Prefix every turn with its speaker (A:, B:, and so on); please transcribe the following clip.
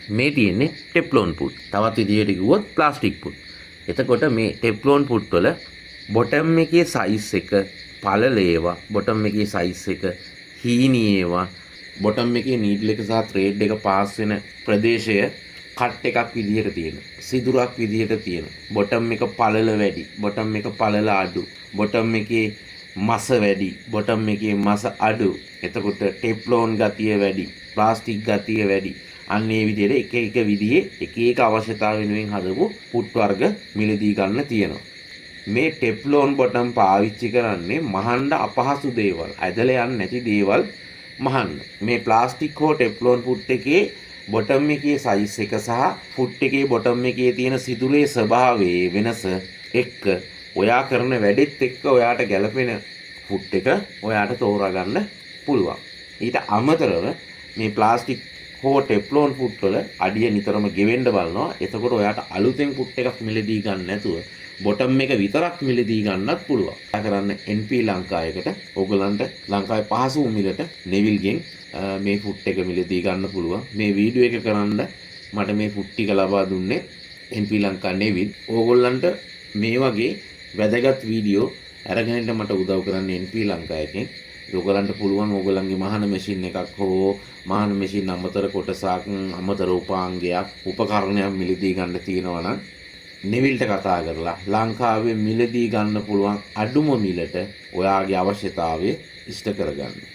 A: මේ තියෙන්නේ ටෙප්ලෝන් පුට්. තවත් විදිහට කිව්වොත් ප්ලාස්ටික් පුට්. එතකොට මේ ටෙප්ලෝන් පුට් වල බොටම් එකේ සයිස් එක පළල ඒවා, බොටම් එකේ සයිස් එක හීනි ඒවා, බොටම් එකේ නීඩල් එක සහ ත්‍රෙඩ් එක පාස් වෙන ප්‍රදේශය කට් එකක් විදිහට තියෙනවා. සිදුරක් විදිහට තියෙනවා. බොටම් එක පළල වැඩි, බොටම් එක පළල අඩු, බොටම් එකේ මස වැඩි, බොටම් එකේ මස අඩු. එතකොට ටෙප්ලෝන් ගතිය වැඩි, ප්ලාස්ටික් ගතිය වැඩි. අන්න ඒ විදිහට එක විදිහේ එක අවශ්‍යතාව වෙනුවෙන් හදපු පුට් වර්ග මිලදී ගන්න තියෙනවා. මේ ටෙප්ලෝන් බොටම් පාවිච්චි කරන්නේ මහන්න අපහසු දේවල්, ඇදලා යන්නේ නැති දේවල් මහන්න. මේ ප්ලාස්ටික් හෝ ටෙප්ලෝන් පුට් එකේ බොටම් එකේ සයිස් එක සහ පුට් එකේ බොටම් එකේ තියෙන සිදුරේ ස්වභාවයේ වෙනස එක්ක ඔයා කරන වැඩෙත් එක්ක ඔයාට ගැළපෙන පුට් එක ඔයාට තෝරා ගන්න පුළුවන්. ඊට අමතරව මේ ප්ලාස්ටික් හෝ ටෙප්ලෝන් පුට් වල අඩිය නිතරම ගෙවෙන්න බලනවා. එතකොට ඔයාට අලුතෙන් පුට් එකක් මිලදී ගන්න නැතුව බොටම් එක විතරක් මිලදී ගන්නත් පුළුවන්. ඒ කරන්න NP ලංකාවයකට ඕගලන්ට ලංකාවේ පහසු මිලට නෙවිල්ගෙන් මේ පුට් එක මිලදී ගන්න පුළුවන්. මේ වීඩියෝ එක කරන්න මට මේ පුට් ටික ලබා දුන්නේ NP ලංකා නෙවිල්. ඕගොල්ලන්ට මේ වගේ වැදගත් වීඩියෝ අරගෙන මට උදව් කරන්න NP ලංකාවයෙන්. ඔයගලන්ට පුළුවන් ඔයගලන්ගේ මහන මැෂින් එකක් හෝ මහන මැෂින් අමතර කොටසක් අමතර උපාංගයක් උපකරණයක් මිලදී ගන්න තියෙනවා නම් නෙවිල්ට කතා කරලා ලංකාවේ මිලදී ගන්න පුළුවන් අඩුම මිලට ඔයාගේ අවශ්‍යතාවය ඉෂ්ට කරගන්න.